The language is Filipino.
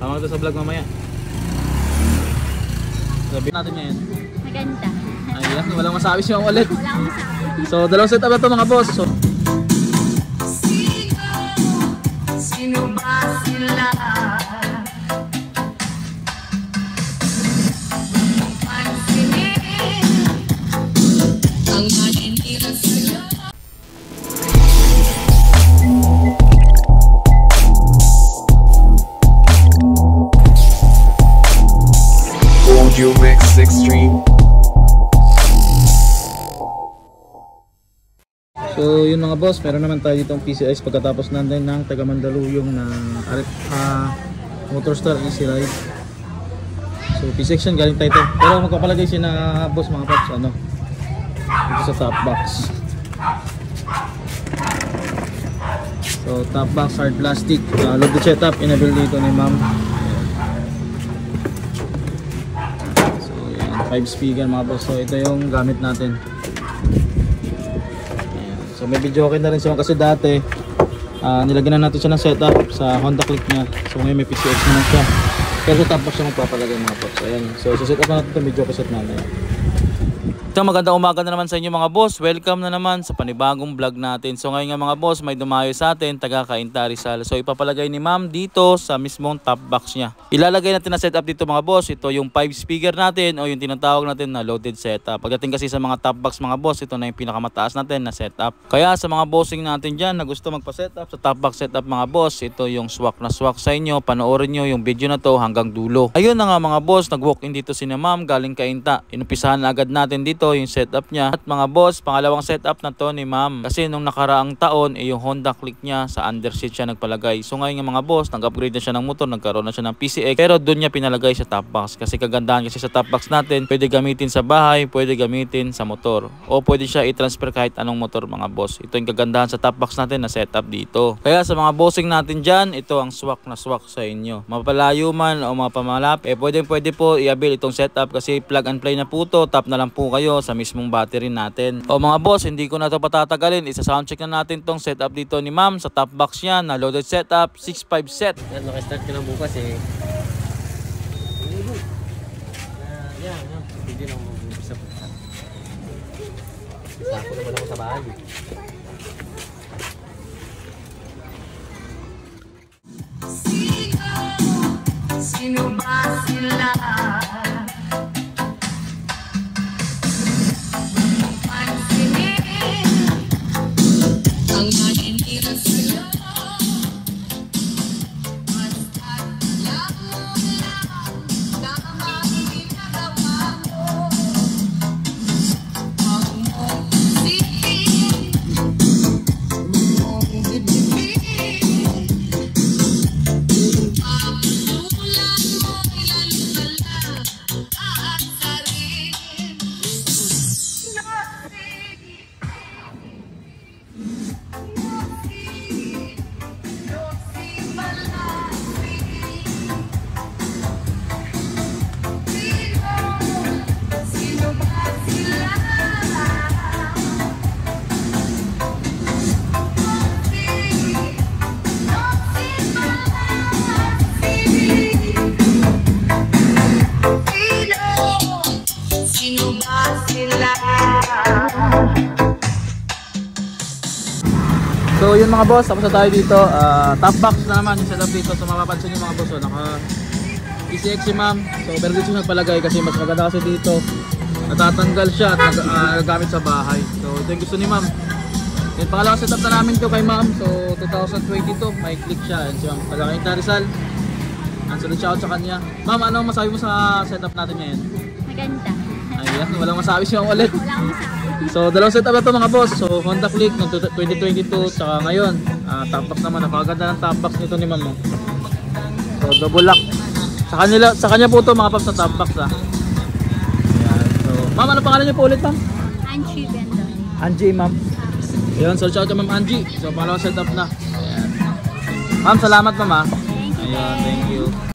Tama ito sa vlog mamaya. Sabi natin ngayon. Maganda. Ayan, walang masabi siya ulit. Wala akong masabi. So, dalawang setup na ito mga boss. So, Sino ba sila? Pansinin ang maninira sa'yo. Audio Mix Extreme. so yun mga boss, meron naman tayo ditong PCX pagkatapos natin ng taga Mandaluyong na Motorstar Easy Ride. So PCX yun, galing tayo ito. Pero magpapalagay siya na boss mga paps, ano, dito sa top box. So top box, hard plastic, loaded setup, enable dito ni ma'am. So yan, 5 speaker mga boss. So ito yung gamit natin. So may video okay na rin siya kasi dati nilagyan na natin siya ng setup sa Honda Click niya. So ngayon may PCX naman siya. Pero sa top box siya magpapalagay mga boss. Ayan. So set up na natin ito, video cassette natin. Isang magandang umaga na naman sa inyo mga boss. Welcome na naman sa panibagong vlog natin. So ngayon nga mga boss, may dumayo sa atin, taga Cainta Rizal. So ipapalagay ni ma'am dito sa mismong top box niya. Ilalagay natin na setup dito mga boss. Ito yung 5 speaker natin o yung tinatawag natin na loaded setup. Pagdating kasi sa mga top box mga boss, ito na yung pinakamataas natin na setup. Kaya sa mga bossing natin dyan na gusto magpa-setup sa top box setup mga boss, ito yung swak na swak sa inyo. Panoorin nyo yung video na to hanggang dulo. Ayun na nga mga boss, nag-walk-in dito si na ma'am galing Cainta. Inumpisahan na agad natin dito yung setup niya. At mga boss, pangalawang setup na to ni ma'am. Kasi nung nakaraang taon, yung Honda Click niya sa underseat siya nagpalagay. So ngayon nga mga boss, nag-upgrade na siya ng motor, nagkaroon na siya ng PCX. Pero doon niya pinalagay sa top box. Kasi kagandahan kasi sa top box natin, pwede gamitin sa bahay, pwede gamitin sa motor. O pwede siya i-transfer kahit anong motor mga boss. Ito yung kagandahan sa top box natin na setup dito. Kaya sa mga bossing natin dyan, ito ang swak na swak sa inyo. Mapalayo man o mapamalap, pwede po i-avail itong setup kasi plug and play na po to. Tap na lang po kayo sa mismong battery natin. O mga boss, hindi ko na ito patatagalin. Isa soundcheck na natin tong setup dito ni ma'am sa top box niya na loaded setup 6.5 set. Yan, nakastart ka na bukas eh. Yan. Hindi na mag-umpisa po. Sako naman ako sa bahay. Sino ba sila? Pansinin ang maninira sa'yo. Basta't alam mo lang tama ang ginagawa mo. Huwag mong isipin, huwag mong dibdibin. Pagsulan mo ilalala aasarin. Sino ba sila? Sino ba sila? So yun mga boss, tapos na tayo dito. Top box na naman yung setup dito. So mapapansin nyo mga boss, naka PCX si ma'am. So pero dito siya nagpalagay kasi mas maganda kasi dito natatanggal siya at nagagamit sa bahay. So ito yung gusto ni ma'am. Yung pangalawang setup na namin to kay ma'am. So 2022, may click siya. Yan si ma'am, taga Cainta Rizal. Answer shout sa kanya. Ma'am, ano masabi mo sa setup natin ngayon? Maganda. Ayan, walang masabi siya ulit. Wala akong masabi. So dalawang setup na ito mga boss. So Honda Click ng 2022 saka ngayon top box naman. Napakaganda ng top box nito ni ma'am. So double lock. Sa kanya po ito mga paps na top box ha. Ayan. So ma'am, ano pangalan niyo po ulit ma'am? Angie Bendon. Angie ma'am. Ayan, so shout out ma'am Angie. So pangalawang setup na. Ayan. Ma'am, salamat ma'am ha. Thank you. Ayan, thank you.